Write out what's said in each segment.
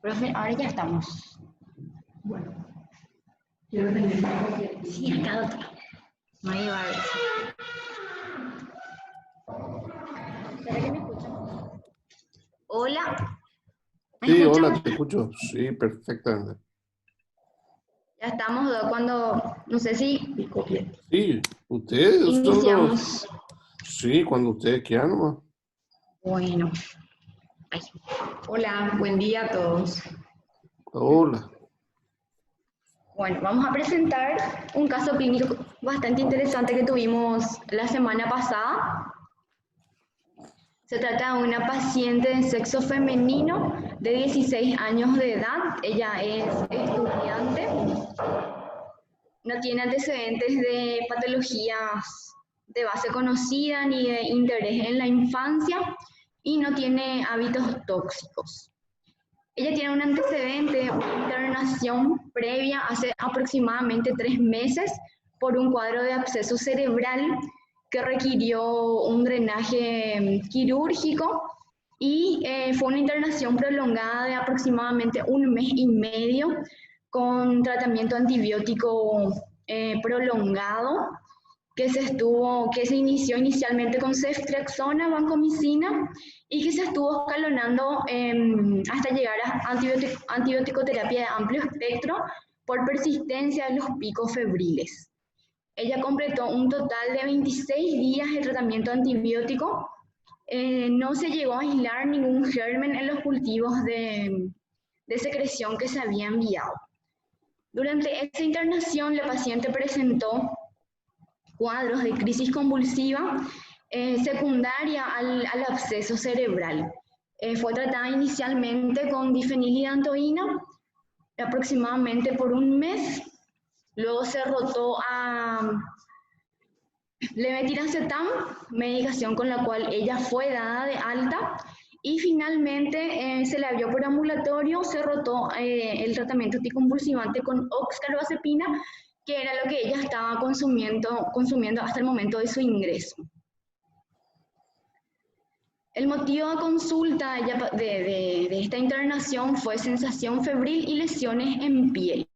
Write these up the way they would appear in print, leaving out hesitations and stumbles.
Profe, ahora ya estamos. Bueno, quiero tener Sí, acá otro. No hay barrio. ¿Será que me escuchan? Hola, ¿me Sí, escuchan? hola, te escucho. Sí, perfectamente. Ya estamos cuando, no sé si y copié. Sí, ustedes son los... iniciamos. Sí, cuando ustedes quieran nomás. Bueno, ay. Hola, buen día a todos. Hola. Bueno, vamos a presentar un caso clínico bastante interesante que tuvimos la semana pasada. Se trata de una paciente de sexo femenino de 16 años de edad. Ella es estudiante, no tiene antecedentes de patologías de base conocida ni de interés en la infancia y no tiene hábitos tóxicos. Ella tiene un antecedente, una internación previa hace aproximadamente 3 meses por un cuadro de absceso cerebral que requirió un drenaje quirúrgico y fue una internación prolongada de aproximadamente 1 mes y medio con tratamiento antibiótico prolongado que se inició inicialmente con ceftriaxona, vancomicina y que se estuvo escalonando hasta llegar a antibiótico-terapia de amplio espectro por persistencia de los picos febriles. Ella completó un total de 26 días de tratamiento antibiótico. No se llegó a aislar ningún germen en los cultivos de secreción que se había enviado. Durante esa internación, la paciente presentó cuadros de crisis convulsiva secundaria al absceso cerebral. Fue tratada inicialmente con difenilidantoína aproximadamente por 1 mes, luego se rotó a levetiracetam, medicación con la cual ella fue dada de alta, y finalmente se la vio por ambulatorio, se rotó el tratamiento anticonvulsivante con oxcarbazepina, que era lo que ella estaba consumiendo hasta el momento de su ingreso. El motivo de consulta de esta internación fue sensación febril y lesiones en piel.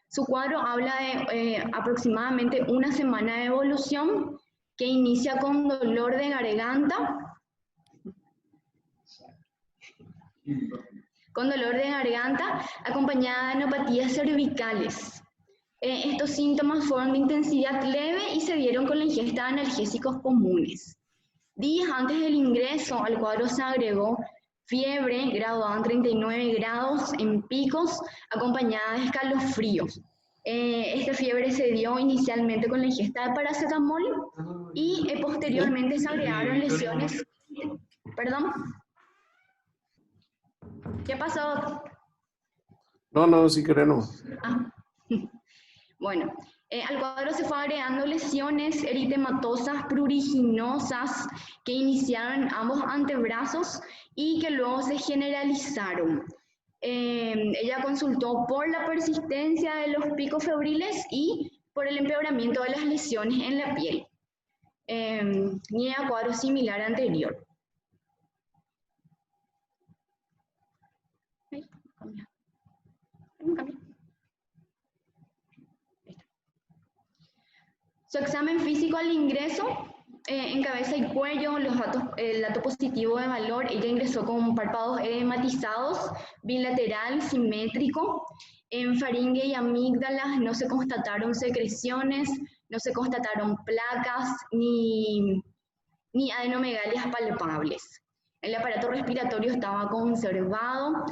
Su cuadro habla de aproximadamente 1 semana de evolución que inicia con dolor de garganta, acompañada de neuropatías cervicales. Estos síntomas fueron de intensidad leve y se dieron con la ingesta de analgésicos comunes. Días antes del ingreso al cuadro se agregó fiebre graduada en 39 grados en picos, acompañada de escalofríos. Esta fiebre se dio inicialmente con la ingesta de paracetamol y posteriormente se agregaron lesiones. ¿Perdón? ¿Qué pasó? No, si querés no. Ah. Bueno, al cuadro se fue agregando lesiones eritematosas pruriginosas que iniciaron en ambos antebrazos y que luego se generalizaron. Ella consultó por la persistencia de los picos febriles y por el empeoramiento de las lesiones en la piel. Ni a cuadro similar anterior. Cambia. Su examen físico al ingreso, en cabeza y cuello, el dato positivo de valor, ella ingresó con párpados edematizados, bilateral, simétrico. En faringe y amígdalas no se constataron secreciones, no se constataron placas ni adenomegalias palpables. El aparato respiratorio estaba conservado,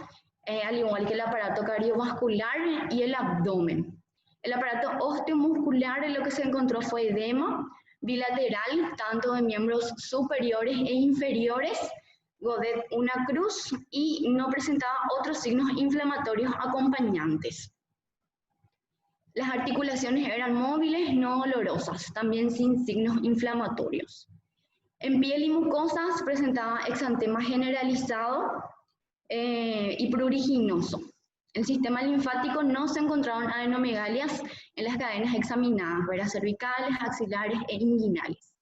al igual que el aparato cardiovascular y el abdomen. El aparato osteomuscular, en lo que se encontró fue edema bilateral, tanto de miembros superiores e inferiores, Godet una cruz, y no presentaba otros signos inflamatorios acompañantes. Las articulaciones eran móviles, no dolorosas, también sin signos inflamatorios. En piel y mucosas presentaba exantema generalizado y pruriginoso. En el sistema linfático no se encontraron adenomegalias en las cadenas examinadas, veras cervicales, axilares e inguinales.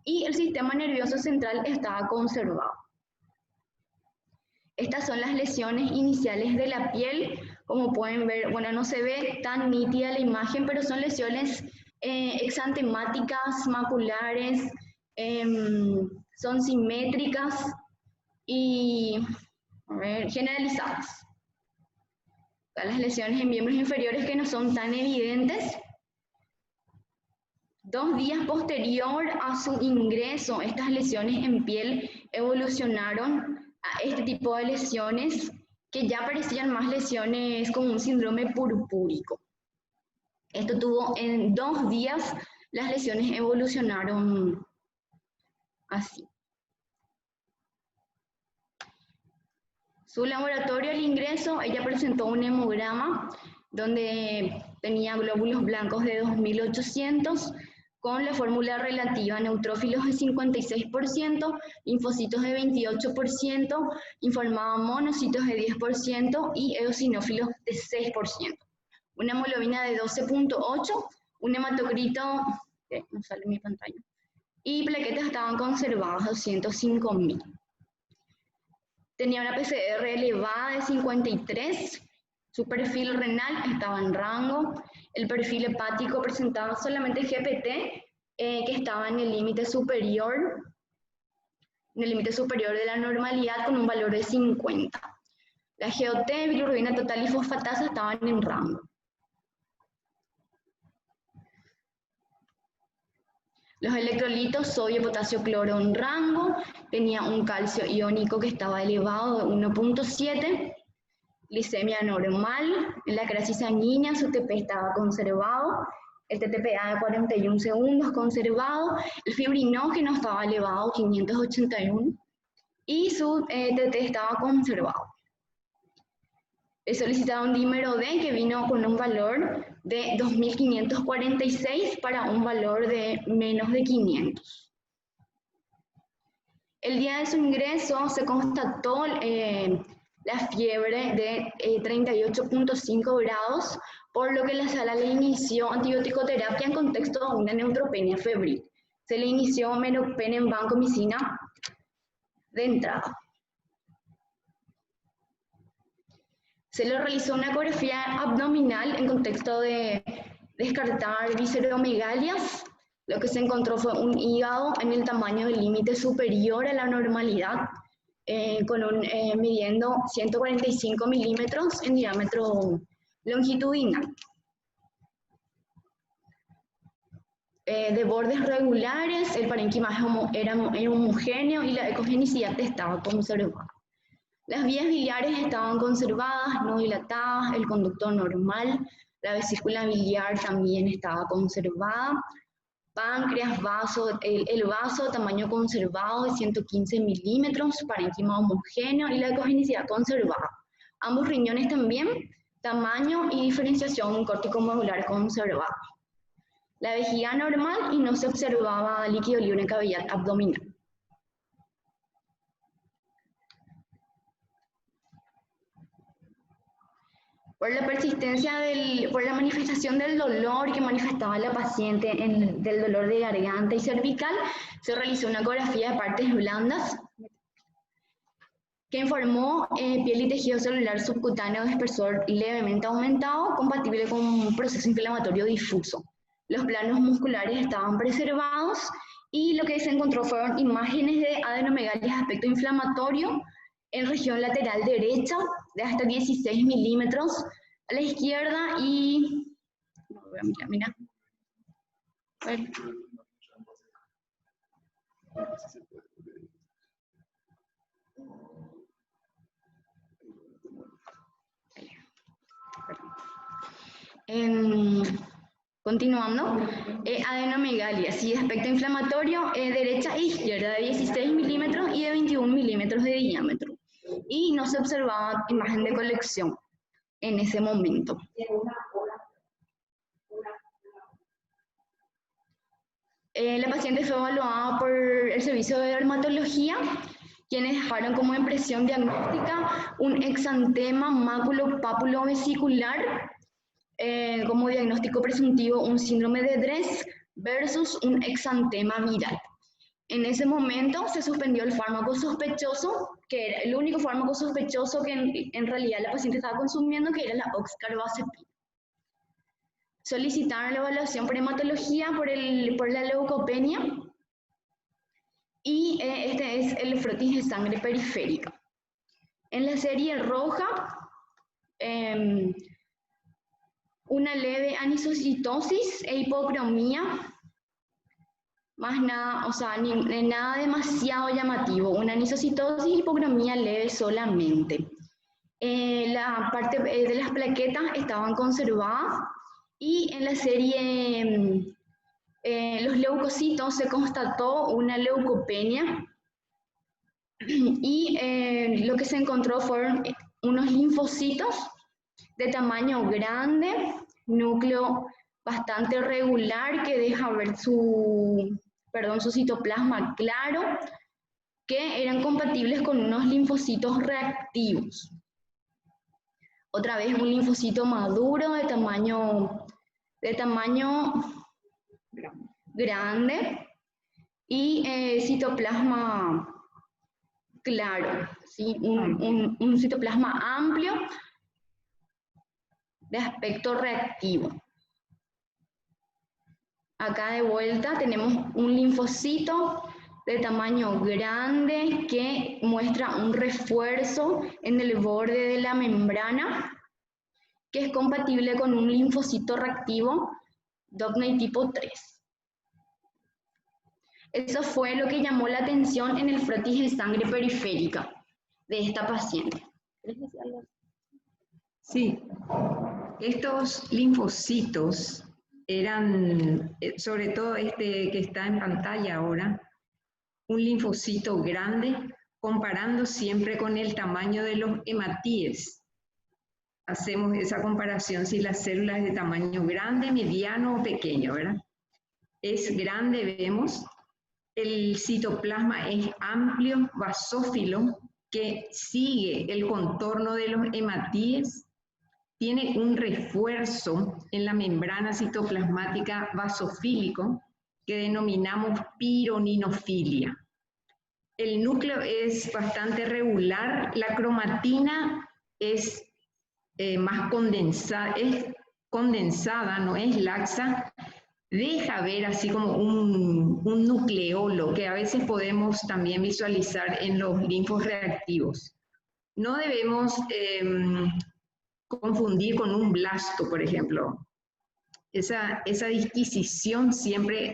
Y el sistema nervioso central estaba conservado. Estas son las lesiones iniciales de la piel. Como pueden ver, bueno, no se ve tan nítida la imagen, pero son lesiones exantemáticas, maculares, son simétricas y generalizadas. Las lesiones en miembros inferiores que no son tan evidentes. 2 días posterior a su ingreso, estas lesiones en piel evolucionaron a este tipo de lesiones que ya parecían más lesiones como un síndrome purpúrico. Esto tuvo en 2 días, las lesiones evolucionaron así. Su laboratorio al ingreso, ella presentó un hemograma donde tenía glóbulos blancos de 2.800 con la fórmula relativa: neutrófilos de 56%, linfocitos de 28%, informaba monocitos de 10% y eosinófilos de 6%. Una hemoglobina de 12.8, un hematocrito, no sale en mi pantalla, y plaquetas estaban conservadas 205.000. Tenía una PCR elevada de 53, su perfil renal estaba en rango, el perfil hepático presentaba solamente GPT, que estaba en el límite superior de la normalidad con un valor de 50. La GOT, bilirrubina total y fosfatasa estaban en rango. Los electrolitos, sodio, potasio, cloro en rango, tenía un calcio iónico que estaba elevado de 1.7, glicemia normal, en la crisis sanguínea su TP estaba conservado, el TTPA de 41 segundos conservado, el fibrinógeno estaba elevado 581 y su TT estaba conservado. Le solicitaba un dímero D que vino con un valor de 2.546 para un valor de menos de 500. El día de su ingreso se constató la fiebre de 38.5 grados, por lo que la sala le inició antibiótico-terapia en contexto de una neutropenia febril. Se le inició meropen en vancomicina de entrada. Se le realizó una ecografía abdominal en contexto de descartar visceromegalias. Lo que se encontró fue un hígado en el tamaño del límite superior a la normalidad, midiendo 145 milímetros en diámetro longitudinal. De bordes regulares, el parénquima era homogéneo y la ecogenicidad estaba conservada. Las vías biliares estaban conservadas, no dilatadas, el conducto normal, la vesícula biliar también estaba conservada, páncreas, el vaso, tamaño conservado de 115 milímetros, parénquima homogéneo y la ecogenicidad conservada. Ambos riñones también, tamaño y diferenciación córtico-medular conservada. La vejiga normal y no se observaba líquido libre en cavidad abdominal. Por la manifestación del dolor que manifestaba la paciente, del dolor de garganta y cervical, se realizó una ecografía de partes blandas que informó piel y tejido celular subcutáneo de espesor levemente aumentado, compatible con un proceso inflamatorio difuso. Los planos musculares estaban preservados y lo que se encontró fueron imágenes de adenomegalias de aspecto inflamatorio en región lateral derecha de hasta 16 milímetros, a la izquierda y... No voy a mirar. A ver. Continuando, adenomegalia, sí, aspecto inflamatorio, derecha e izquierda, de 16 milímetros y de 21 milímetros de diámetro. Y no se observaba imagen de colección en ese momento. La paciente fue evaluada por el servicio de dermatología, quienes dejaron como impresión diagnóstica un exantema máculo-pápulo-vesicular, como diagnóstico presuntivo un síndrome de Dress versus un exantema viral. En ese momento se suspendió el fármaco sospechoso, que era el único fármaco sospechoso que en realidad la paciente estaba consumiendo, que era la oxcarbazepina. Solicitaron la evaluación por hematología por la leucopenia y este es el frotis de sangre periférica. En la serie roja, una leve anisocitosis e hipocromía, más nada, o sea, nada demasiado llamativo, una anisocitosis y hipocromía leve solamente. La parte de las plaquetas estaban conservadas y en la serie los leucocitos se constató una leucopenia y lo que se encontró fueron unos linfocitos de tamaño grande, núcleo bastante regular que deja ver su citoplasma claro, que eran compatibles con unos linfocitos reactivos. Otra vez un linfocito maduro de tamaño grande y citoplasma claro, ¿sí? Un citoplasma amplio de aspecto reactivo. Acá de vuelta tenemos un linfocito de tamaño grande que muestra un refuerzo en el borde de la membrana que es compatible con un linfocito reactivo Dobney tipo 3. Eso fue lo que llamó la atención en el frotis de sangre periférica de esta paciente. ¿Quieres decir algo? Sí, estos linfocitos eran, sobre todo este que está en pantalla ahora, un linfocito grande, comparando siempre con el tamaño de los hematíes. Hacemos esa comparación si la célula es de tamaño grande, mediano o pequeño, ¿verdad? Es grande, vemos. El citoplasma es amplio, basófilo, que sigue el contorno de los hematíes. Tiene un refuerzo en la membrana citoplasmática basofílico que denominamos pironinofilia. El núcleo es bastante regular, la cromatina es más condensada, no es laxa, deja ver así como un nucleolo que a veces podemos también visualizar en los linfos reactivos. No debemos confundir con un blasto, por ejemplo. Esa disquisición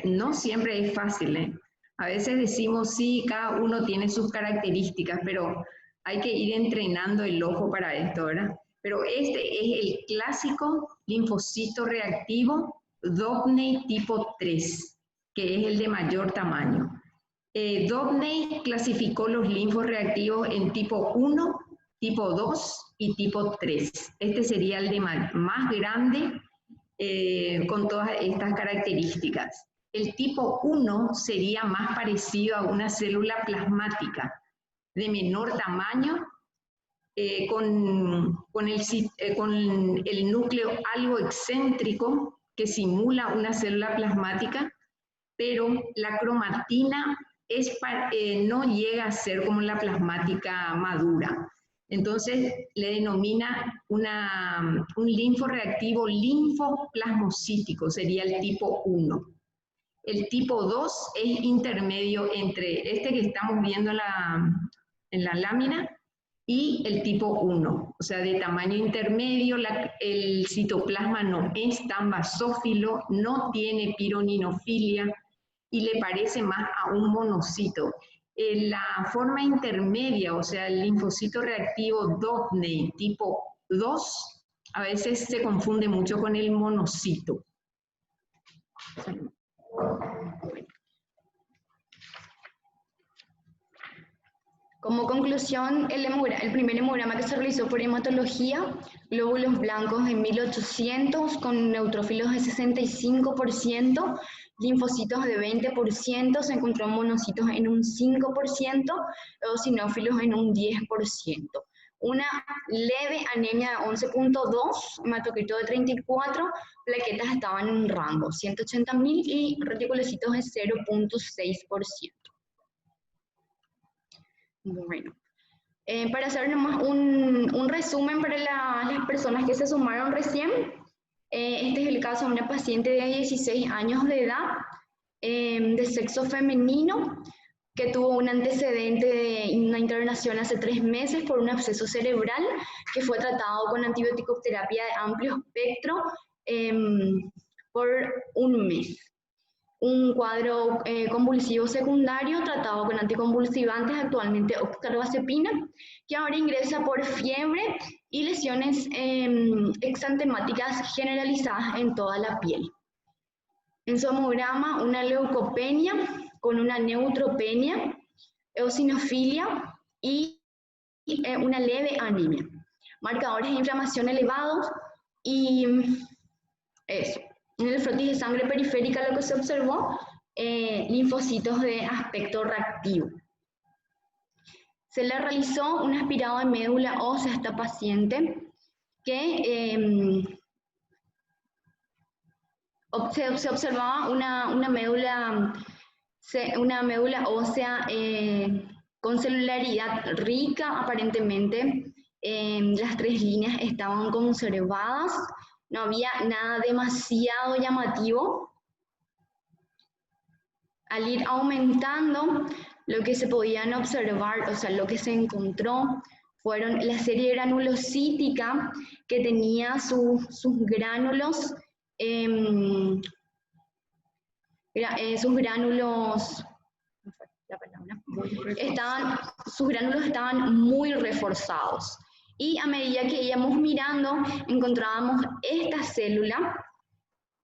no siempre es fácil, ¿eh? A veces decimos, sí, cada uno tiene sus características, pero hay que ir entrenando el ojo para esto, ¿verdad? Pero este es el clásico linfocito reactivo Dobney tipo 3, que es el de mayor tamaño. Dobney clasificó los linfos reactivos en tipo 1, tipo 2 y tipo 3. Este sería el de más grande con todas estas características. El tipo 1 sería más parecido a una célula plasmática de menor tamaño, con el núcleo algo excéntrico que simula una célula plasmática, pero la cromatina no llega a ser como la plasmática madura. Entonces le denomina un linforeactivo linfoplasmocítico, sería el tipo 1. El tipo 2 es intermedio entre este que estamos viendo en la lámina y el tipo 1, o sea, de tamaño intermedio. El citoplasma no es tan basófilo, no tiene pironinofilia y le parece más a un monocito. La forma intermedia, o sea, el linfocito reactivo Dobney tipo 2, a veces se confunde mucho con el monocito. Como conclusión, el primer hemograma que se realizó por hematología, glóbulos blancos de 1800 con neutrófilos de 65%, linfocitos de 20%, se encontró monocitos en un 5%, eosinófilos en un 10%. Una leve anemia de 11.2, hematocrito de 34, plaquetas estaban en un rango 180.000 y reticulocitos de 0.6%. Bueno, para hacer nomás un resumen para las personas que se sumaron recién, este es el caso de una paciente de 16 años de edad, de sexo femenino, que tuvo un antecedente de una internación hace 3 meses por un absceso cerebral, que fue tratado con antibiótico-terapia de amplio espectro por 1 mes. Un cuadro convulsivo secundario tratado con anticonvulsivantes, actualmente oxcarbazepina, que ahora ingresa por fiebre y lesiones exantemáticas generalizadas en toda la piel. En su hemograma, una leucopenia con una neutropenia, eosinofilia y una leve anemia. Marcadores de inflamación elevados y eso. En el frotis de sangre periférica lo que se observó, linfocitos de aspecto reactivo. Se le realizó un aspirado de médula ósea a esta paciente que se observaba una médula ósea con celularidad rica, aparentemente. Las 3 líneas estaban conservadas. No había nada demasiado llamativo. Al ir aumentando, lo que se podían observar, o sea, lo que se encontró, fueron la serie granulocítica que tenía sus gránulos, sus gránulos estaban muy reforzados. Y a medida que íbamos mirando, encontrábamos esta célula,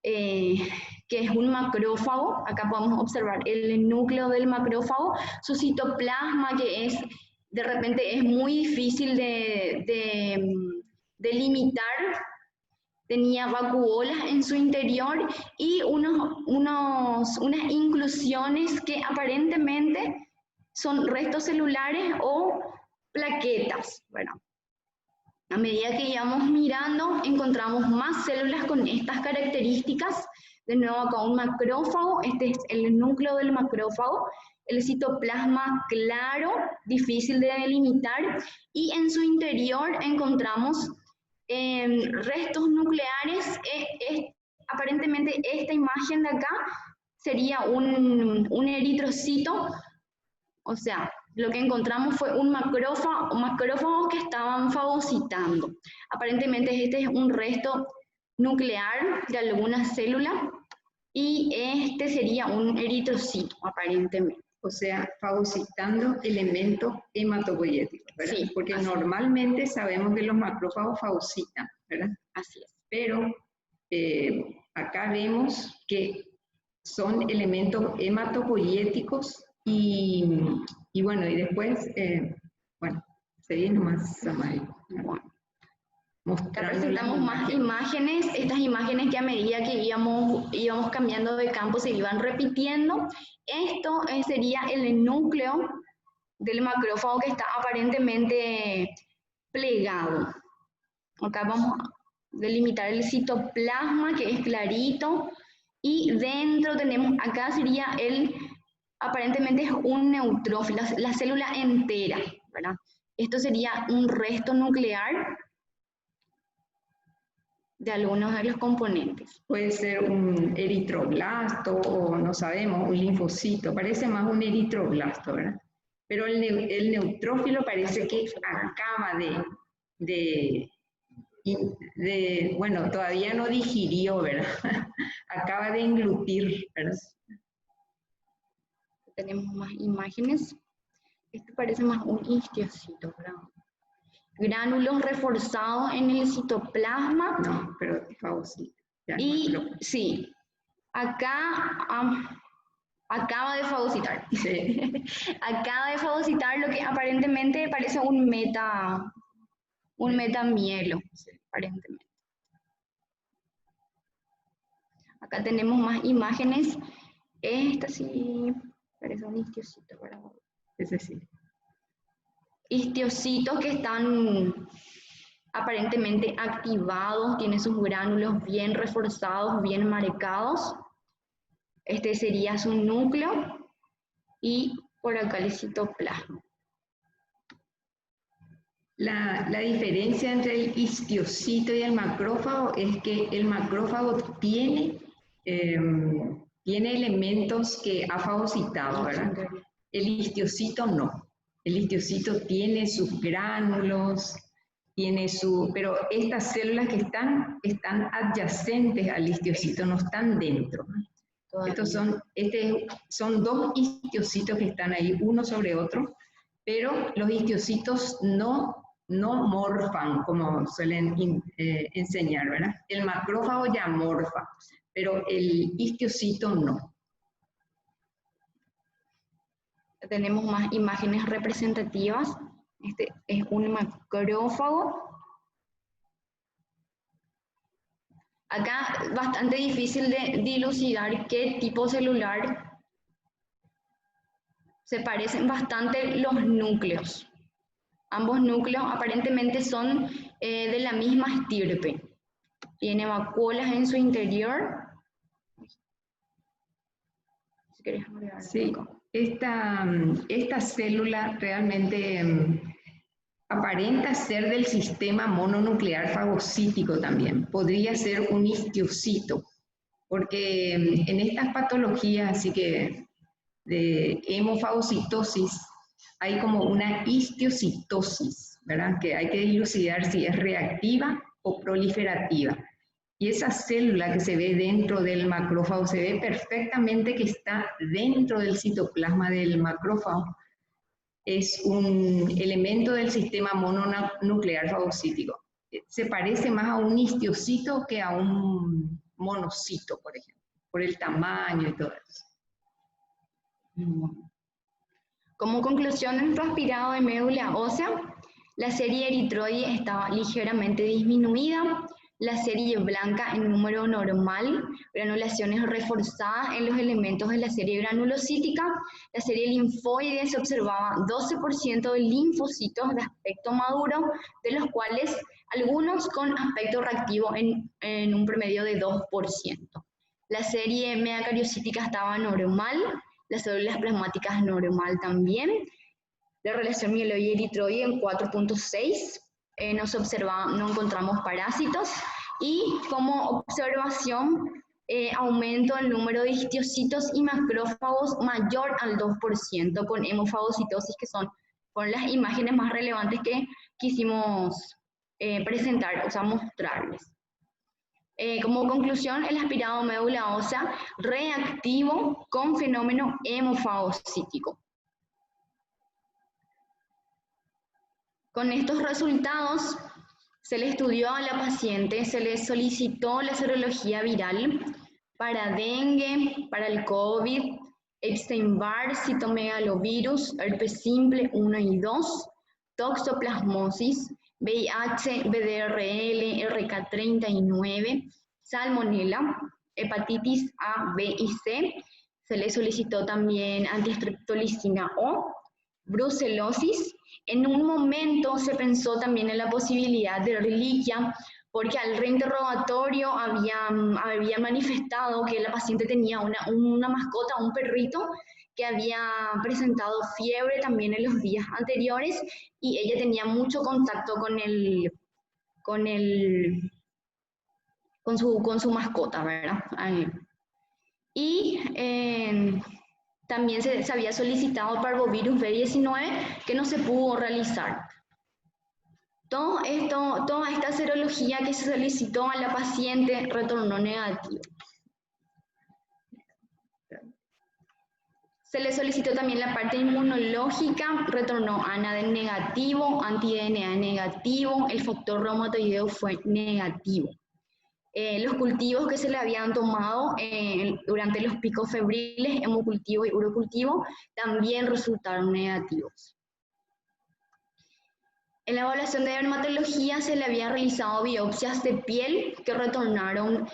que es un macrófago. Acá podemos observar el núcleo del macrófago, su citoplasma, que de repente es muy difícil de limitar. Tenía vacuolas en su interior y unas inclusiones que aparentemente son restos celulares o plaquetas. Bueno, a medida que íbamos mirando, encontramos más células con estas características. De nuevo acá un macrófago, este es el núcleo del macrófago, el citoplasma claro, difícil de delimitar, y en su interior encontramos restos nucleares. Aparentemente esta imagen de acá sería un eritrocito, o sea, lo que encontramos fue un macrófago que estaban fagocitando. Aparentemente este es un resto nuclear de alguna célula y este sería un eritrocito, aparentemente. O sea, fagocitando elementos hematopoyéticos, ¿verdad? Sí, porque normalmente sabemos que los macrófagos fagocitan, ¿verdad? Así es. Pero acá vemos que son elementos hematopoyéticos y bueno, y después, bueno, seguí nomás, Samari. Bueno. Presentamos más imágenes, estas imágenes que a medida que íbamos cambiando de campo se iban repitiendo. Esto sería el núcleo del macrófago que está aparentemente plegado. Acá vamos a delimitar el citoplasma, que es clarito, y dentro tenemos, acá sería aparentemente es un neutrófilo, la célula entera, ¿verdad? Esto sería un resto nuclear de algunos de los componentes. Puede ser un eritroblasto o no sabemos, un linfocito, parece más un eritroblasto, ¿verdad? Pero el neutrófilo parece que acaba bueno, todavía no digirió, ¿verdad? Acaba de englutir, ¿verdad? Tenemos más imágenes. Esto parece más un histiocito, ¿verdad? Gránulos reforzados en el citoplasma. No, pero fagocita. Y sí, acá acaba de fagocitar. Sí. Acaba de fagocitar lo que aparentemente parece un metamielo, sí, aparentemente. Acá tenemos más imágenes. Esta sí parece un histiocito, ¿verdad? Ese sí. Histiocitos que están aparentemente activados, tiene sus gránulos bien reforzados, bien marcados. Este sería su núcleo y por acá el citoplasma. La diferencia entre el histiocito y el macrófago es que el macrófago tiene elementos que ha fagocitado, ¿verdad? El histiocito no. El histiocito tiene sus gránulos, pero estas células que están adyacentes al histiocito, no están dentro. Son dos histiocitos que están ahí, uno sobre otro, pero los histiocitos no morfan, como suelen enseñar, ¿verdad? El macrófago ya morfa, pero el histiocito no. Tenemos más imágenes representativas. Este es un macrófago. Acá bastante difícil de dilucidar qué tipo celular. Se parecen bastante los núcleos. Ambos núcleos aparentemente son de la misma estirpe. Tiene vacuolas en su interior. Si querés agregar sí, esta célula realmente aparenta ser del sistema mononuclear fagocítico también. Podría ser un histiocito, porque en estas patologías, así que de hemofagocitosis, hay como una histiocitosis, ¿verdad? Que hay que dilucidar si es reactiva o proliferativa. Y esa célula que se ve dentro del macrófago, se ve perfectamente que está dentro del citoplasma del macrófago. Es un elemento del sistema mononuclear fagocítico. Se parece más a un histiocito que a un monocito, por ejemplo, por el tamaño y todo eso. Como conclusión, en aspirado de médula ósea, la serie eritroide estaba ligeramente disminuida, la serie blanca en número normal, granulaciones reforzadas en los elementos de la serie granulocítica, la serie linfoide se observaba 12% de linfocitos de aspecto maduro, de los cuales algunos con aspecto reactivo en un promedio de 2%. La serie megacariocítica estaba normal, las células plasmáticas normal también. La relación mieloide-eritroide en 4.6, no encontramos parásitos, y como observación, aumento del número de histiocitos y macrófagos mayor al 2%, con hemofagocitosis, que son las imágenes más relevantes que quisimos presentar, o sea, mostrarles. Como conclusión, el aspirado médula ósea reactivo con fenómeno hemofagocítico. Con estos resultados, se le estudió a la paciente, se le solicitó la serología viral para dengue, para el COVID, Epstein-Barr, citomegalovirus, herpes simple 1 y 2, toxoplasmosis, VIH, VDRL, RK39, salmonella, hepatitis A, B y C. Se le solicitó también antistreptolicina O, brucelosis. En un momento se pensó también en la posibilidad de reliquia, porque al reinterrogatorio había manifestado que la paciente tenía una mascota, un perrito, que había presentado fiebre también en los días anteriores, y ella tenía mucho contacto con su mascota, ¿verdad? Y también se había solicitado parvovirus B19, que no se pudo realizar. Toda esta serología que se solicitó a la paciente retornó negativo. Se le solicitó también la parte inmunológica, retornó ANA negativo, anti-DNA negativo, el factor reumatoideo fue negativo. Los cultivos que se le habían tomado durante los picos febriles, hemocultivo y urocultivo, también resultaron negativos. En la evaluación de dermatología se le había realizado biopsias de piel que retornaron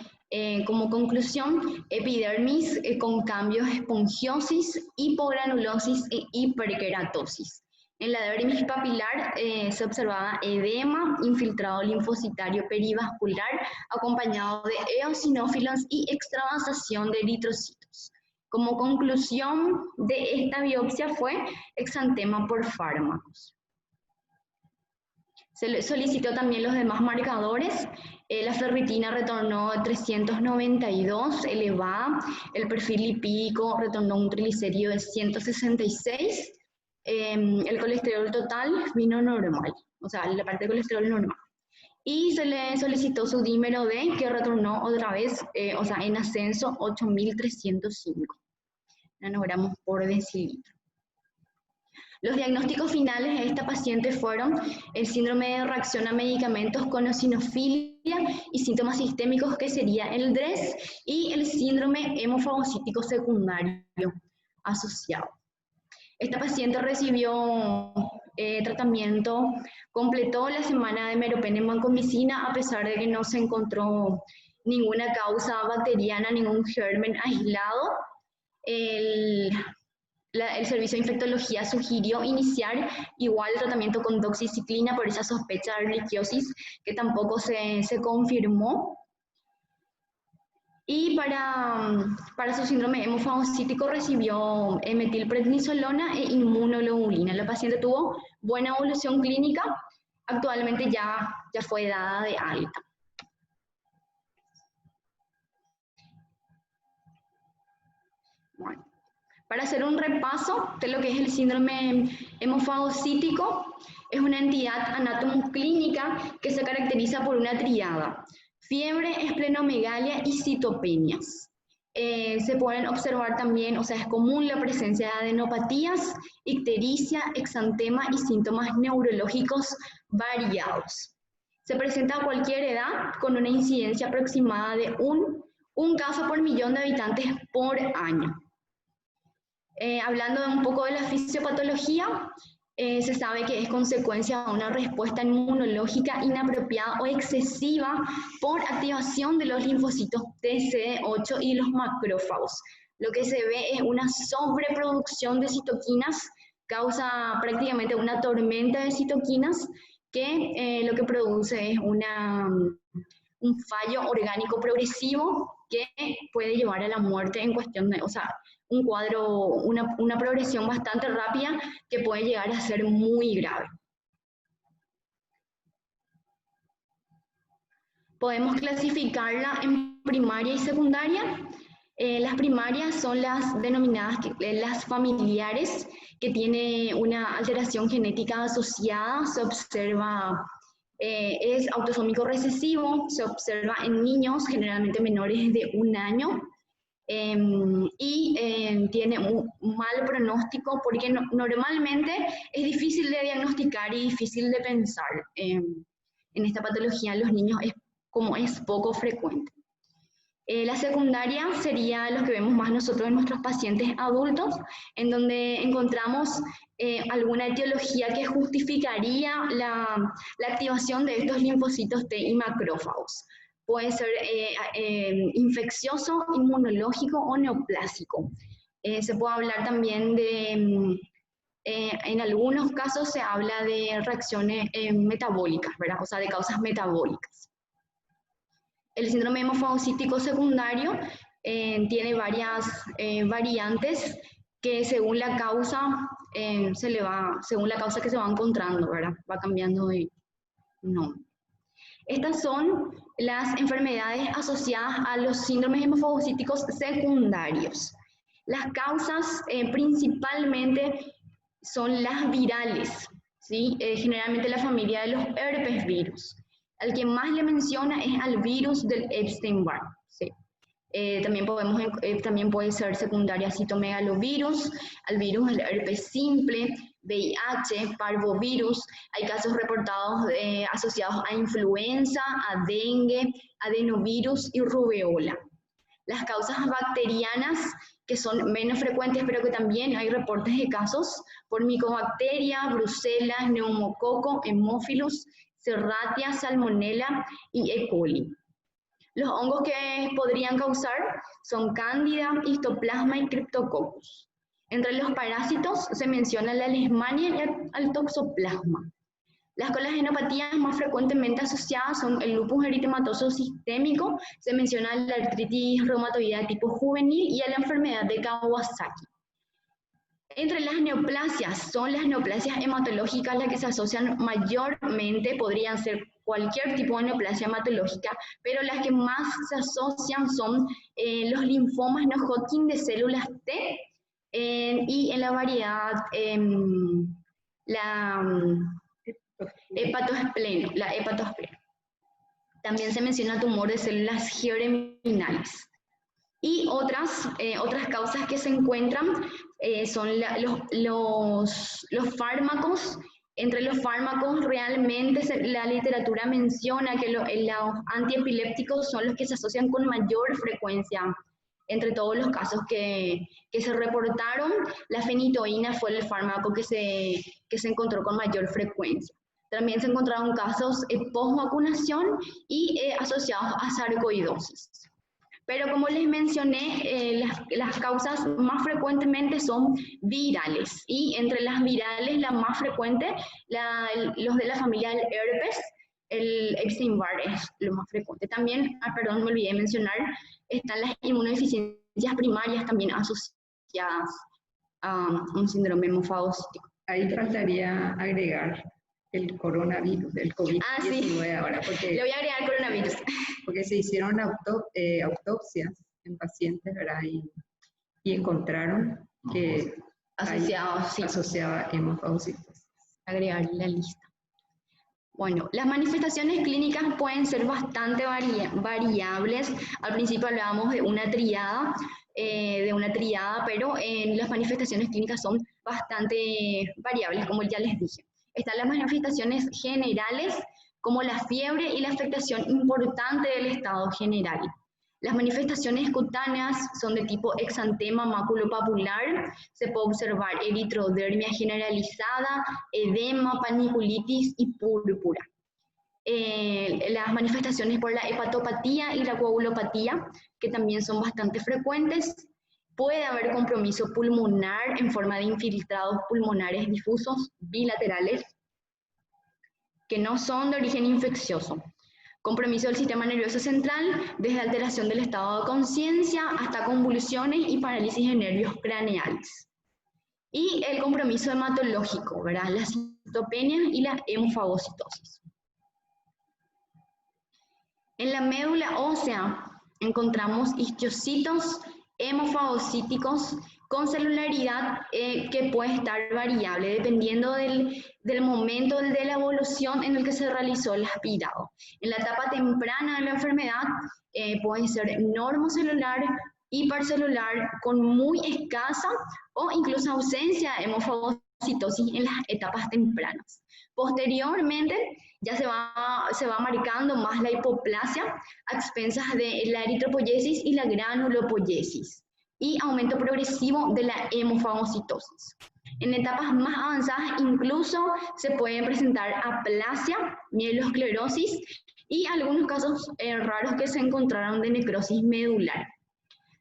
como conclusión epidermis con cambios de espongiosis, hipogranulosis e hiperkeratosis. En la dermis papilar se observaba edema, infiltrado linfocitario perivascular, acompañado de eosinófilos y extravasación de eritrocitos. Como conclusión de esta biopsia fue exantema por fármacos. Se le solicitó también los demás marcadores. La ferritina retornó 392 elevada, el perfil lipídico retornó un triglicérido de 166, el colesterol total vino normal, o sea, la parte de colesterol normal. Y se le solicitó su dímero D, que retornó otra vez, o sea, en ascenso, 8.305 nanogramos por decilitro. Los diagnósticos finales de esta paciente fueron el síndrome de reacción a medicamentos con eosinofilia y síntomas sistémicos, que sería el DRESS, y el síndrome hemofagocítico secundario asociado. Esta paciente recibió tratamiento, completó la semana de meropen en vancomicina, a pesar de que no se encontró ninguna causa bacteriana, ningún germen aislado. El servicio de infectología sugirió iniciar igual tratamiento con doxiciclina por esa sospecha de erliquiosis, que tampoco se confirmó. Y para su síndrome hemofagocítico recibió metilprednisolona e inmunoglobulina. La paciente tuvo buena evolución clínica, actualmente ya fue dada de alta. Bueno. Para hacer un repaso de lo que es el síndrome hemofagocítico, es una entidad anatomoclínica que se caracteriza por una triada: fiebre, esplenomegalia y citopenias. Se pueden observar también, o sea, es común la presencia de adenopatías, ictericia, exantema y síntomas neurológicos variados. Se presenta a cualquier edad, con una incidencia aproximada de un caso por millón de habitantes por año. Hablando un poco de la fisiopatología, se sabe que es consecuencia de una respuesta inmunológica inapropiada o excesiva por activación de los linfocitos TCD8 y los macrófagos. Lo que se ve es una sobreproducción de citoquinas, causa prácticamente una tormenta de citoquinas, que lo que produce es un fallo orgánico progresivo que puede llevar a la muerte en cuestión de, o sea, un cuadro, una progresión bastante rápida que puede llegar a ser muy grave. Podemos clasificarla en primaria y secundaria. Las primarias son las denominadas las familiares, que tiene una alteración genética asociada, se observa, es autosómico recesivo, se observa en niños generalmente menores de 1 año, y tiene un mal pronóstico porque normalmente es difícil de diagnosticar y difícil de pensar. En esta patología en los niños como es poco frecuente. La secundaria sería lo que vemos más nosotros en nuestros pacientes adultos, en donde encontramos alguna etiología que justificaría la activación de estos linfocitos T y macrófagos. Puede ser infeccioso, inmunológico o neoplásico. Se puede hablar también de, en algunos casos se habla de reacciones metabólicas, ¿verdad? O sea, de causas metabólicas. El síndrome hemofagocítico secundario tiene varias variantes que según la causa según la causa que se va encontrando, ¿verdad? Va cambiando de nombre. Estas son las enfermedades asociadas a los síndromes hemofagocíticos secundarios. Las causas principalmente son las virales, ¿sí? Generalmente la familia de los herpes virus. Al que más le menciona es al virus del Epstein-Barr, ¿sí? También puede ser secundaria citomegalovirus, al virus del herpes simple, VIH, parvovirus. Hay casos reportados asociados a influenza, a dengue, adenovirus y rubeola. Las causas bacterianas, que son menos frecuentes, pero que también hay reportes de casos por micobacteria, brucela, neumococo, hemófilus, serratia, salmonella y E. coli. Los hongos que podrían causar son cándida, histoplasma y cryptococcus. Entre los parásitos se menciona la leishmania y el toxoplasma. Las colagenopatías más frecuentemente asociadas son el lupus eritematoso sistémico, se menciona la artritis reumatoidea tipo juvenil y a la enfermedad de Kawasaki. Entre las neoplasias, son las neoplasias hematológicas las que se asocian mayormente, podrían ser cualquier tipo de neoplasia hematológica, pero las que más se asocian son los linfomas no Hodgkin de células T y en la variedad la hepatospleno, la hepatospleno. También se menciona tumor de células germinales. Y otras causas que se encuentran son los fármacos. Entre los fármacos realmente la literatura menciona que los antiepilépticos son los que se asocian con mayor frecuencia. Entre todos los casos que se reportaron, la fenitoína fue el fármaco que se encontró con mayor frecuencia. También se encontraron casos post-vacunación y asociados a sarcoidosis. Pero como les mencioné, las causas más frecuentemente son virales, y entre las virales la más frecuente, los de la familia del herpes, el Epstein-Barr es lo más frecuente. También, perdón, me olvidé de mencionar, están las inmunodeficiencias primarias también asociadas a un síndrome hemofagocítico. Ahí faltaría agregar el coronavirus, el COVID-19 sí. Ahora, porque le voy a agregar coronavirus. Porque se hicieron autopsias en pacientes, ¿verdad? Y encontraron que asociaba hemofagocitosis. Agregar la lista. Bueno, las manifestaciones clínicas pueden ser bastante variables. Al principio hablábamos de una triada, pero las manifestaciones clínicas son bastante variables, como ya les dije. Están las manifestaciones generales, como la fiebre y la afectación importante del estado general. Las manifestaciones cutáneas son de tipo exantema maculopapular, se puede observar eritrodermia generalizada, edema, paniculitis y púrpura. Las manifestaciones por la hepatopatía y la coagulopatía, que también son bastante frecuentes. Puede haber compromiso pulmonar en forma de infiltrados pulmonares difusos bilaterales, que no son de origen infeccioso. Compromiso del sistema nervioso central, desde alteración del estado de conciencia hasta convulsiones y parálisis de nervios craneales. Y el compromiso hematológico, ¿verdad? Las citopenias y la hemofagocitosis. En la médula ósea encontramos histocitos hemofagocíticos con celularidad que puede estar variable dependiendo del momento de la evolución en el que se realizó el aspirado. En la etapa temprana de la enfermedad puede ser normocelular, hipercelular, con muy escasa o incluso ausencia de hemofagocitosis en las etapas tempranas. Posteriormente ya se va marcando más la hipoplasia a expensas de la eritropoyesis y la granulopoyesis, y aumento progresivo de la hemofagocitosis. En etapas más avanzadas incluso se puede presentar aplasia, mieloesclerosis y algunos casos raros que se encontraron de necrosis medular.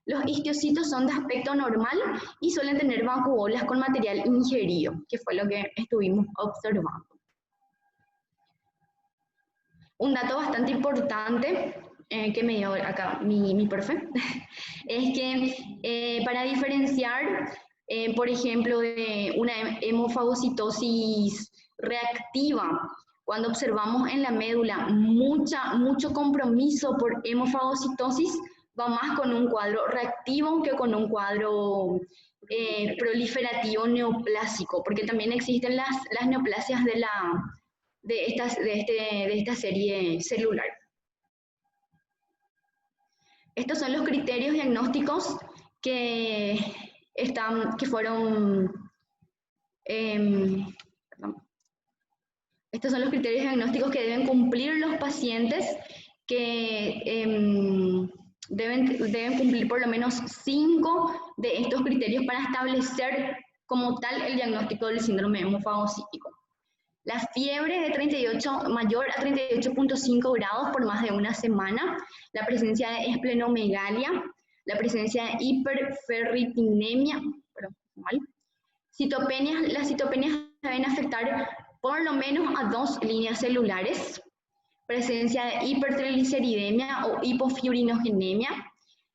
Los histocitos son de aspecto normal y suelen tener vacuolas con material ingerido, que fue lo que estuvimos observando. Un dato bastante importante que me dio acá mi profe, es que para diferenciar, por ejemplo, de una hemofagocitosis reactiva, cuando observamos en la médula mucho compromiso por hemofagocitosis, va más con un cuadro reactivo que con un cuadro proliferativo neoplásico, porque también existen las neoplasias de esta serie celular. Estos son los criterios diagnósticos que fueron estos son los criterios diagnósticos que deben cumplir los pacientes, que deben cumplir por lo menos 5 de estos criterios para establecer como tal el diagnóstico del síndrome hemofagocítico. La fiebre de mayor a 38.5 grados por más de una semana, la presencia de esplenomegalia, la presencia de hiperferritinemia, las citopenias deben afectar por lo menos a 2 líneas celulares, presencia de hipertrigliceridemia o hipofibrinogenemia,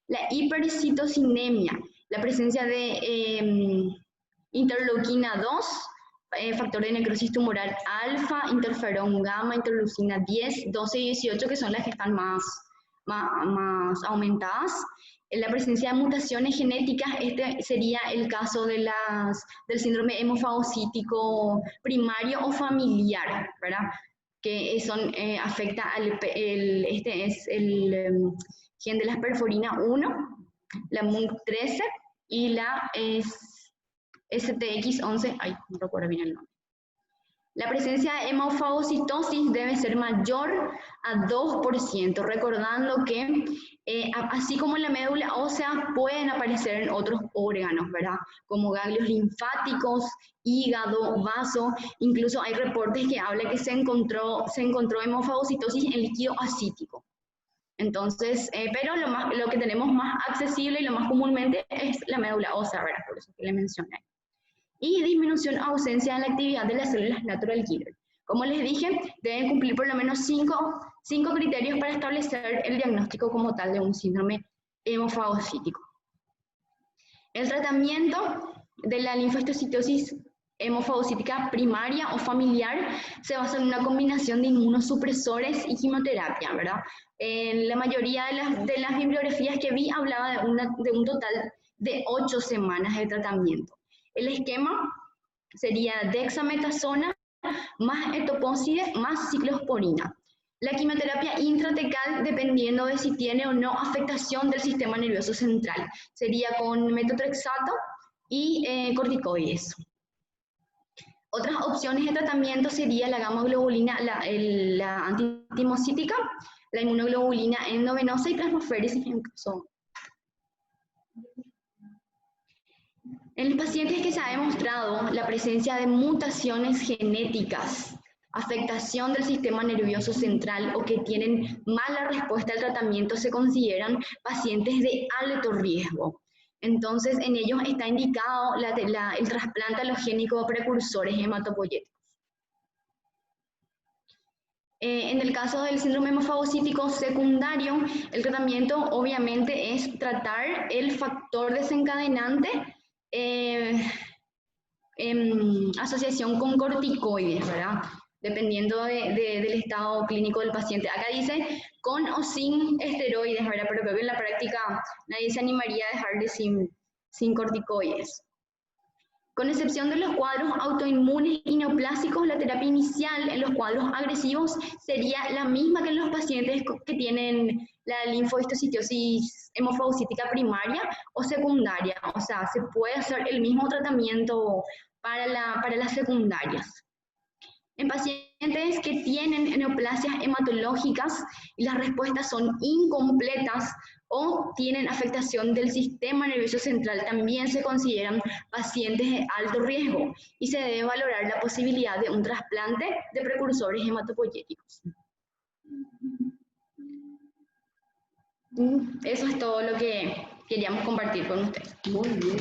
la hipercitocinemia, la presencia de interleuquina 2, factor de necrosis tumoral alfa, interferón gamma, interleucina 10, 12 y 18, que son las que están más aumentadas. En la presencia de mutaciones genéticas, este sería el caso de del síndrome hemofagocítico primario o familiar, ¿verdad? Que afecta este es el gen de la perforina 1, la MUC13 y la STX11, ay, no recuerdo bien el nombre. La presencia de hemofagocitosis debe ser mayor a 2%, recordando que así como en la médula ósea pueden aparecer en otros órganos, ¿verdad? Como ganglios linfáticos, hígado, vaso, incluso hay reportes que hablan que se encontró hemofagocitosis en líquido ascítico. Entonces, pero lo que tenemos más accesible y lo más comúnmente es la médula ósea, ¿verdad? Por eso que le mencioné. Y disminución o ausencia de la actividad de las células natural killer. Como les dije, deben cumplir por lo menos 5 criterios para establecer el diagnóstico como tal de un síndrome hemofagocítico. El tratamiento de la linfocitosis hemofagocítica primaria o familiar se basa en una combinación de inmunosupresores y quimioterapia, ¿verdad? En la mayoría de las bibliografías que vi hablaba de un total de 8 semanas de tratamiento. El esquema sería dexametasona más etoposide más ciclosporina. La quimioterapia intratecal, dependiendo de si tiene o no afectación del sistema nervioso central, sería con metotrexato y corticoides. Otras opciones de tratamiento sería la gamma-globulina, la antitimocítica, la inmunoglobulina endovenosa y plasmaféresis en caso. En los pacientes que se ha demostrado la presencia de mutaciones genéticas, afectación del sistema nervioso central o que tienen mala respuesta al tratamiento, se consideran pacientes de alto riesgo. Entonces, en ellos está indicado el trasplante alogénico de precursores hematopoyéticos. En el caso del síndrome hemofagocítico secundario, el tratamiento obviamente es tratar el factor desencadenante en asociación con corticoides, ¿verdad? Dependiendo del estado clínico del paciente. Acá dice con o sin esteroides, ¿verdad? Pero creo que en la práctica nadie se animaría a dejarle sin corticoides. Con excepción de los cuadros autoinmunes y neoplásicos, la terapia inicial en los cuadros agresivos sería la misma que en los pacientes que tienen la linfocitosis hemofagocítica primaria o secundaria. O sea, se puede hacer el mismo tratamiento para las secundarias. En pacientes que tienen neoplasias hematológicas y las respuestas son incompletas o tienen afectación del sistema nervioso central, también se consideran pacientes de alto riesgo y se debe valorar la posibilidad de un trasplante de precursores hematopoyéticos. Eso es todo lo que queríamos compartir con ustedes. Muy bien.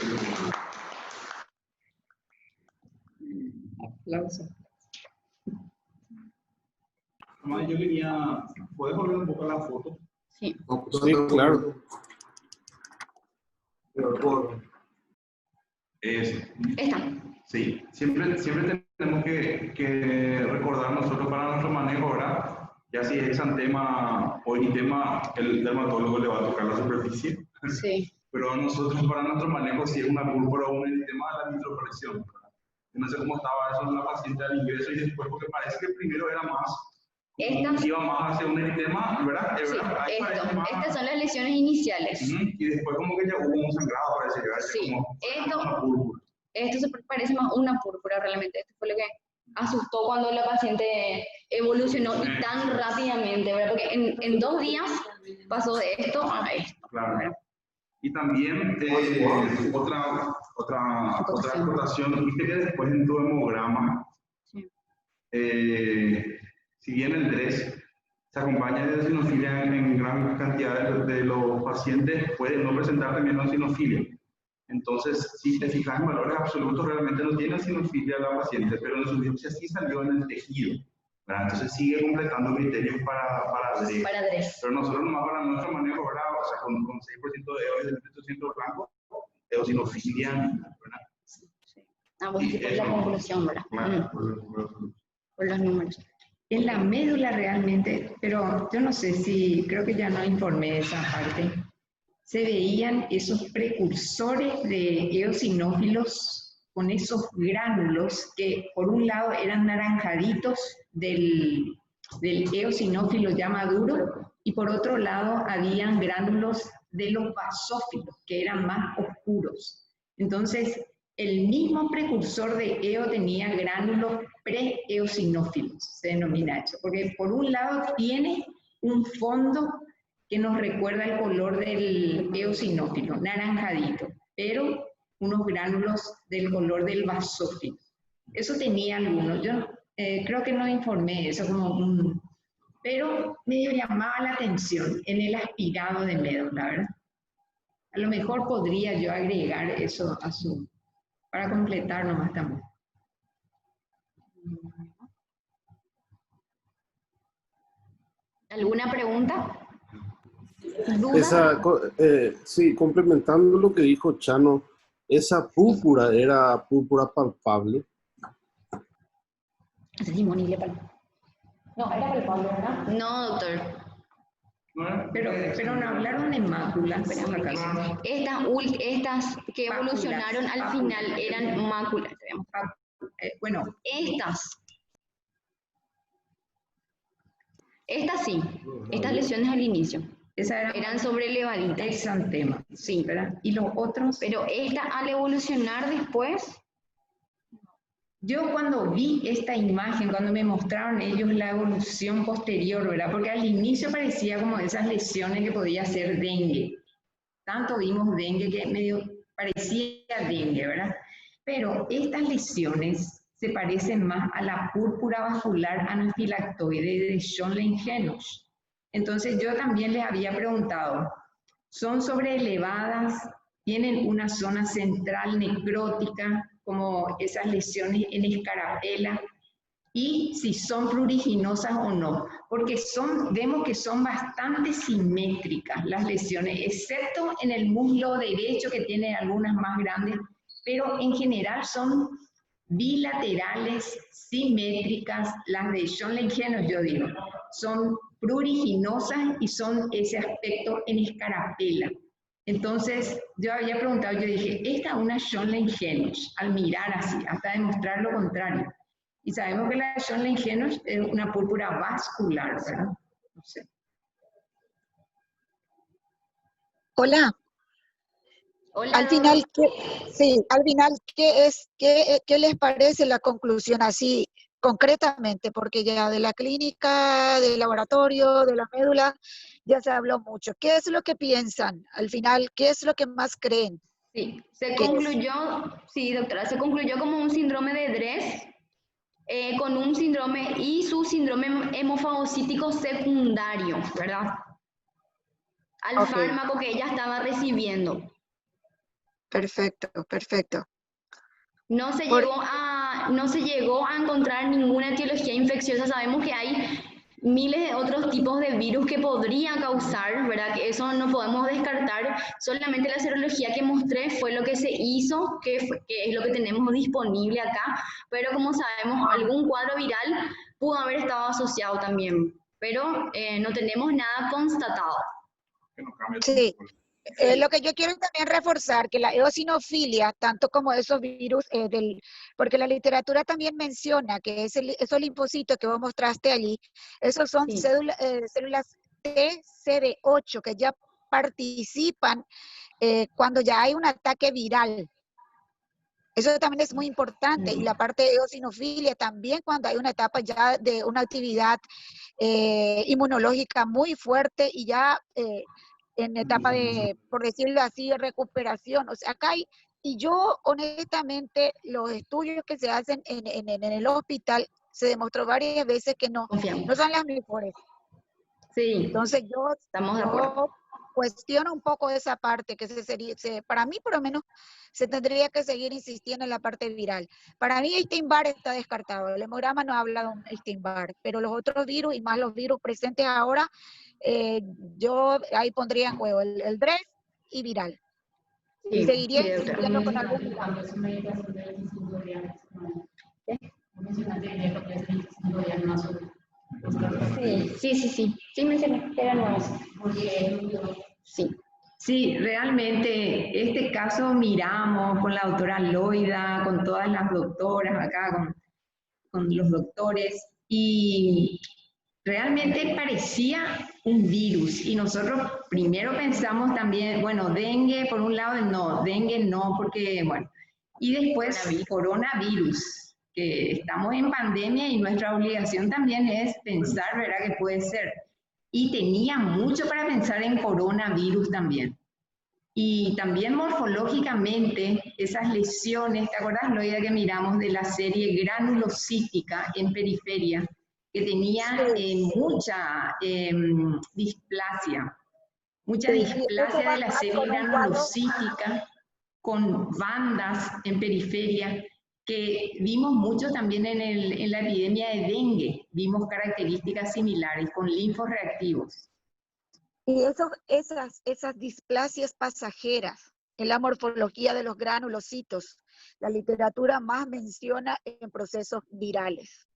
Aplausos. Yo quería, ¿puedes volver un poco a la foto? Sí. Sí, claro. Esta. Sí, siempre tenemos que recordar nosotros para nuestro manejo, ¿verdad? Ya si es un tema, hoy tema, el dermatólogo le va a tocar la superficie. Sí. Pero a nosotros para nuestro manejo si es una púrpura o un eritema de la nitropresión, ¿verdad? Yo no sé cómo estaba eso en la paciente al ingreso y después, porque parece que primero era más. Iba más hacia un eritema, ¿verdad? Sí, Más... estas son las lesiones iniciales. Y después como que ya hubo un sangrado, parece que sí, como una púrpura. Esto se parece más a una púrpura realmente. Esto fue lo que asustó cuando la paciente evolucionó y tan rápidamente, ¿verdad? Porque en 2 días pasó de esto a esto. Claro. ¿Verdad? Y también otra acotación, viste que después en tu hemograma, sí. Si bien el DRES se acompaña de eosinofilia en gran cantidad de los pacientes, puede no presentar también eosinofilia. Entonces, si te fijas en valores absolutos, realmente no tiene eosinofilia la paciente, pero en su biopsia sí salió en el tejido, ¿verdad? Entonces sigue completando criterios para DRES. Para DRES. Pero nosotros nomás para nuestro manejo, ¿verdad? O sea, con 6% de EOS y 7% blanco, eosinofilia, ¿verdad? Ah, vos decís por la conclusión, ¿verdad? Por los números. En la médula realmente, pero yo no sé si, creo que ya no informé de esa parte, se veían esos precursores de eosinófilos con esos gránulos que por un lado eran naranjaditos del eosinófilo ya maduro y por otro lado habían gránulos de los basófilos que eran más oscuros. Entonces, el mismo precursor de EO tenía gránulos pre-eosinófilos, se denomina eso, porque por un lado tiene un fondo que nos recuerda el color del eosinófilo, naranjadito, pero unos gránulos del color del basófilo. Eso tenía algunos, yo creo que no informé eso como pero me llamaba la atención en el aspirado de médula, ¿verdad? A lo mejor podría yo agregar eso a su, para completar nomás también. ¿Alguna pregunta? ¿Duda? Sí, complementando lo que dijo Chano, esa púrpura era púrpura palpable. Ese disponible para... No, era palpable, ¿verdad? No, doctor. Pero no hablaron de máculas, por acaso. Estas que evolucionaron al final eran máculas. Bueno, Estas sí, estas lesiones al inicio. Eran sobre elevaditas. Exantema. Sí. ¿Verdad? ¿Y los otros? Pero esta al evolucionar después... Yo cuando vi esta imagen, cuando me mostraron ellos la evolución posterior, ¿verdad? Porque al inicio parecía como esas lesiones que podía ser dengue. Tanto vimos dengue que medio parecía dengue, ¿verdad? Pero estas lesiones se parecen más a la púrpura vascular anafilactoide de Schönlein-Genus. Entonces yo también les había preguntado, ¿son sobreelevadas? ¿Tienen una zona central necrótica, como esas lesiones en escarapela? Y si son pruriginosas o no, porque vemos que son bastante simétricas las lesiones, excepto en el muslo derecho que tiene algunas más grandes, pero en general son bilaterales, simétricas, las de Schönlein-Genus, yo digo, son pruriginosas y son ese aspecto en escarapela. Entonces, yo había preguntado, yo dije, esta es una Schönlein-Genus, al mirar así, hasta demostrar lo contrario. Y sabemos que la Schönlein-Genus es una púrpura vascular, ¿verdad? No sé. Hola. Hola. Al final, ¿qué les parece la conclusión así concretamente? Porque ya de la clínica, del laboratorio, de la médula, ya se habló mucho. ¿Qué es lo que piensan? Al final, ¿qué es lo que más creen? Sí, doctora, se concluyó como un síndrome de Dress, con un síndrome y su síndrome hemofagocítico secundario, ¿verdad? Al fármaco que ella estaba recibiendo. Perfecto, perfecto. No se llegó a encontrar ninguna etiología infecciosa. Sabemos que hay miles de otros tipos de virus que podrían causar, ¿verdad? Que eso no podemos descartar. Solamente la serología que mostré fue lo que se hizo, que es lo que tenemos disponible acá. Pero como sabemos, algún cuadro viral pudo haber estado asociado también. Pero no tenemos nada constatado. Sí. Lo que yo quiero también reforzar, que la eosinofilia, tanto como esos virus, porque la literatura también menciona que esos linfocitos que vos mostraste allí, esos son células T CD8 que ya participan cuando ya hay un ataque viral. Eso también es muy importante. Y la parte de eosinofilia también cuando hay una etapa ya de una actividad inmunológica muy fuerte y ya... en etapa de, por decirlo así, de recuperación. O sea, acá hay, y yo honestamente, los estudios que se hacen en el hospital, se demostró varias veces que no son las mejores. Sí. Entonces Estamos de acuerdo. Cuestiono un poco esa parte, que para mí por lo menos se tendría que seguir insistiendo en la parte viral. Para mí Epstein-Barr está descartado, el hemograma no habla de un Epstein-Barr, pero los otros virus y más los virus presentes ahora, yo ahí pondría en juego el DRES y viral. Sí, seguiría sí, doctora. insistiendo con algún milagro. Sí, mencioné que eran nuevos. Sí. Sí, realmente este caso miramos con la doctora Loida, con todas las doctoras acá, con los doctores, y realmente parecía un virus. Y nosotros primero pensamos también, bueno, dengue por un lado, no, dengue no, porque, bueno, y después coronavirus, que estamos en pandemia y nuestra obligación también es pensar, ¿verdad?, que puede ser. Y tenía mucho para pensar en coronavirus también. Y también morfológicamente, esas lesiones, ¿te acuerdas, Loida, que miramos de la serie granulocítica en periferia, que tenía mucha displasia Eso de va la serie con un cuadro. granulocítica, con bandas en periferia, que vimos mucho también en la epidemia de dengue, vimos características similares, con linfos reactivos. Y esas displasias pasajeras en la morfología de los granulocitos, la literatura más menciona en procesos virales.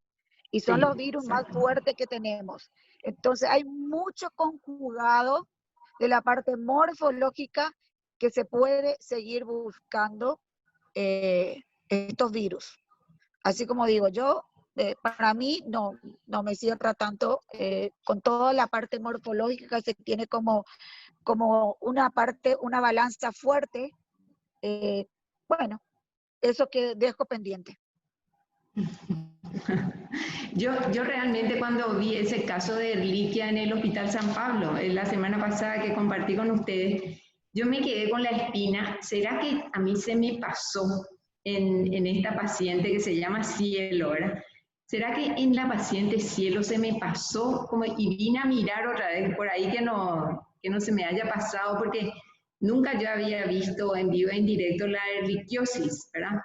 Y son Sí, los virus más fuertes que tenemos. Entonces hay mucho conjugado de la parte morfológica que se puede seguir buscando estos virus. Así como digo, yo, para mí no me cierra tanto con toda la parte morfológica que se tiene como una parte, una balanza fuerte. Bueno, eso que dejo pendiente. Yo realmente cuando vi ese caso de Erliquia en el Hospital San Pablo, la semana pasada que compartí con ustedes, yo me quedé con la espina, ¿será que a mí se me pasó en esta paciente que se llama Cielo, ¿verdad? ¿Será que en la paciente Cielo se me pasó como, y vine a mirar otra vez por ahí que no se me haya pasado? Porque nunca yo había visto en vivo, en directo la erliquiosis, ¿verdad?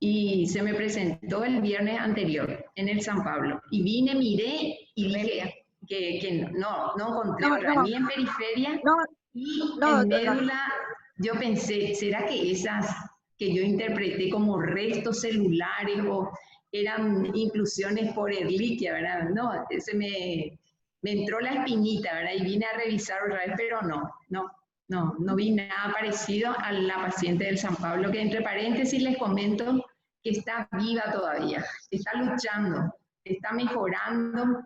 Y se me presentó el viernes anterior en el San Pablo. Y vine, miré y dije que no encontré otra, ni en periferia y en médula. Yo pensé, ¿será que esas que yo interpreté como restos celulares o eran inclusiones por Ehrlichia, ¿verdad? No, me entró la espinita, ¿verdad? Y vine a revisar otra vez, pero no vi nada parecido a la paciente del San Pablo, que entre paréntesis les comento que está viva todavía, está luchando, está mejoraron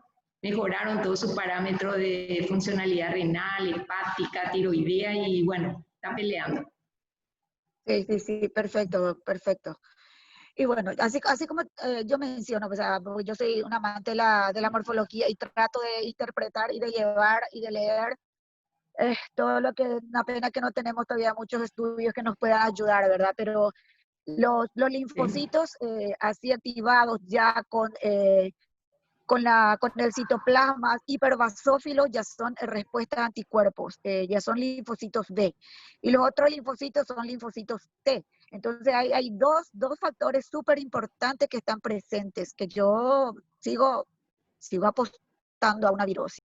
todos sus parámetros de funcionalidad renal, hepática, tiroidea y bueno, está peleando. Sí, perfecto. Y bueno, así como yo menciono, o sea, yo soy un amante de la morfología y trato de interpretar y de llevar y de leer todo lo que, una pena que no tenemos todavía muchos estudios que nos puedan ayudar, ¿verdad? Pero los linfocitos así activados ya con el citoplasma hiperbasófilo ya son respuestas a anticuerpos, ya son linfocitos B. Y los otros linfocitos son linfocitos T. Entonces hay dos factores súper importantes que están presentes, que yo sigo apostando a una virosis.